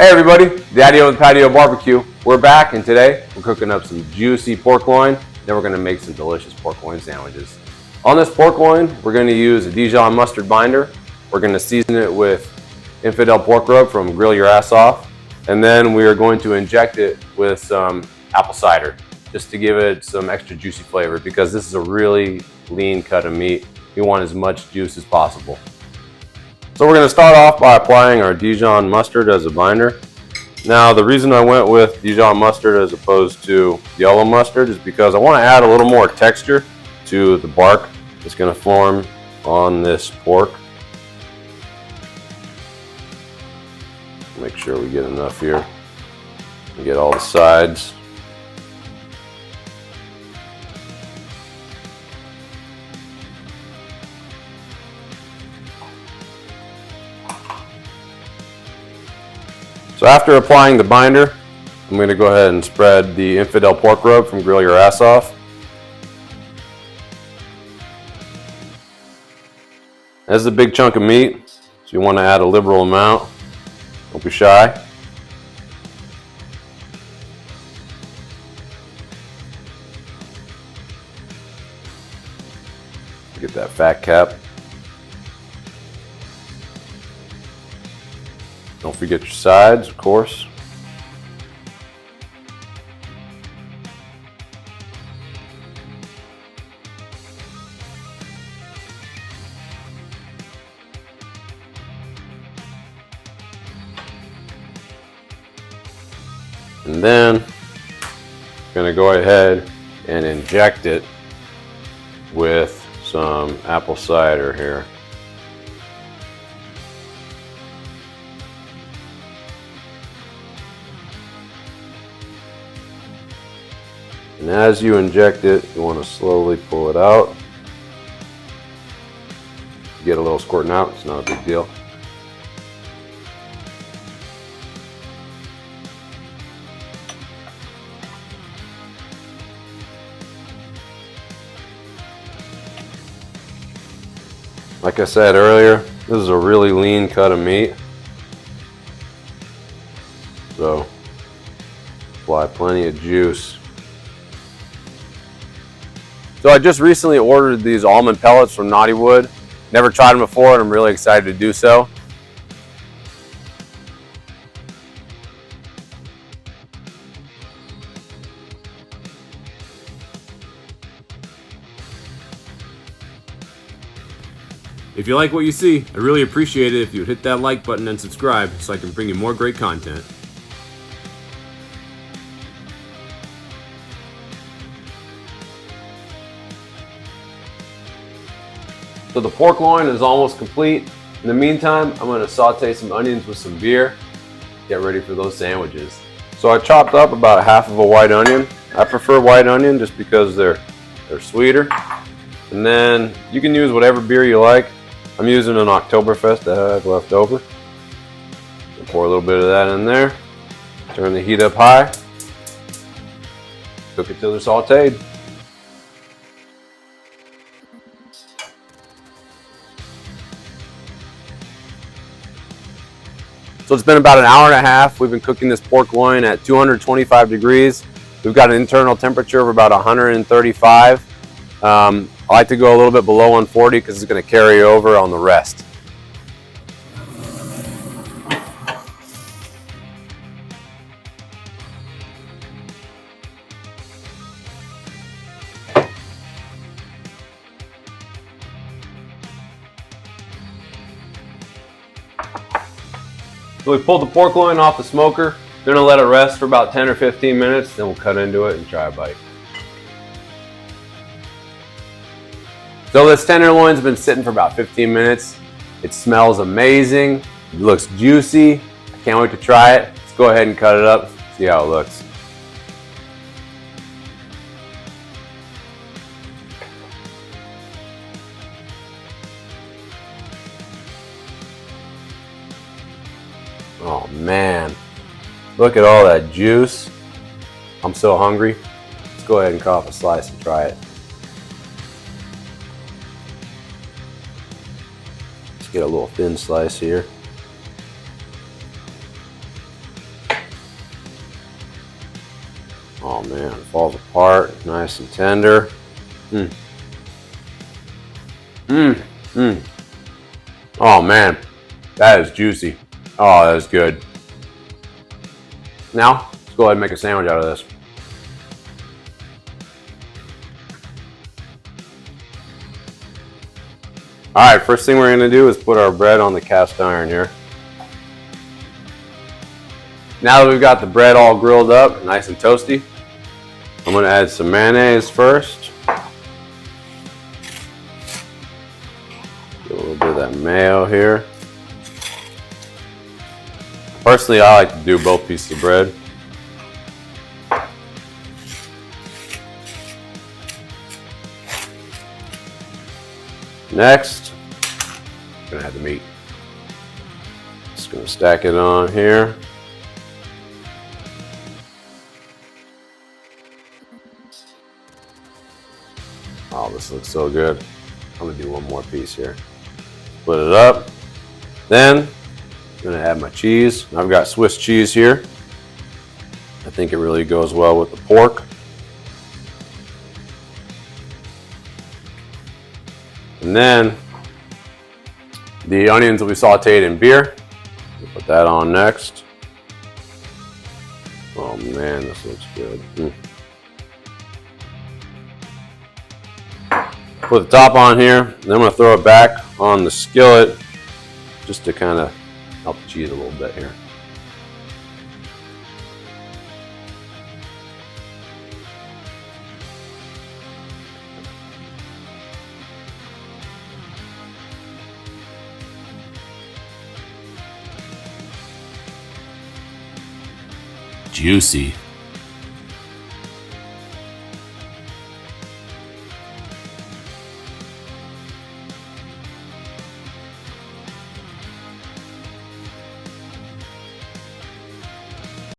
Hey everybody, Daddio with Patio Barbecue. We're back, and today we're cooking up some juicy pork loin. Then we're going to make some delicious pork loin sandwiches. On this pork loin, we're going to use a Dijon mustard binder. We're going to season it with Infidel Pork Rub from Grill Your Ass Off. And then we are going to inject it with some apple cider, just to give it some extra juicy flavor, because this is a really lean cut of meat. We want as much juice as possible. So we're going to start off by applying our Dijon mustard as a binder. Now the reason I went with Dijon mustard as opposed to yellow mustard is because I want to add a little more texture to the bark that's going to form on this pork. Make sure we get enough here. We get all the sides. So after applying the binder, I'm going to go ahead and spread the Infidel Pork Rub from Grill Your Ass Off. This is a big chunk of meat, so you want to add a liberal amount. Don't be shy. Get that fat cap. Don't forget your sides, of course. And then I'm going to go ahead and inject it with some apple cider here. And as you inject it, you want to slowly pull it out. You get a little squirting out, it's not a big deal. Like I said earlier, this is a really lean cut of meat. So apply plenty of juice. So I just recently ordered these almond pellets from Naughty Wood. Never tried them before, and I'm really excited to do so. If you like what you see, I really appreciate it if you would hit that like button and subscribe so I can bring you more great content. So the pork loin is almost complete. In the meantime, I'm going to saute some onions with some beer. Get ready for those sandwiches. So I chopped up about half of a white onion. I prefer white onion just because they're sweeter. And then you can use whatever beer you like. I'm using an Oktoberfest that I have left over. I'll pour a little bit of that in there. Turn the heat up high. Cook it till they're sauteed. So it's been about an hour and a half. We've been cooking this pork loin at 225 degrees. We've got an internal temperature of about 135. I like to go a little bit below 140 because it's going to carry over on the rest. So we pulled the pork loin off the smoker. Gonna let it rest for about 10 or 15 minutes, then we'll cut into it and try a bite. So this tenderloin's been sitting for about 15 minutes. It smells amazing. It looks juicy. I can't wait to try it. Let's go ahead and cut it up, see how it looks. Oh man, look at all that juice. I'm so hungry. Let's go ahead and cut off a slice and try it. Let's get a little thin slice here. man, it falls apart, nice and tender. Oh man, that is juicy. Oh, that is good. Now, let's go ahead and make a sandwich out of this. All right, first thing we're gonna do is put our bread on the cast iron here. Now that we've got the bread all grilled up, nice and toasty, I'm gonna add some mayonnaise first. Get a little bit of that mayo here. Personally, I like to do both pieces of bread. Next, I'm gonna add the meat. Just gonna stack it on here. Oh, this looks so good. I'm gonna do one more piece here. Split it up. Then, I'm gonna add my cheese. I've got Swiss cheese here. I think it really goes well with the pork. And then, the onions will be sauteed in beer. We'll put that on next. Oh man, this looks good. Put the top on here, then I'm going to throw it back on the skillet just to kind of help the cheese a little bit here. Juicy.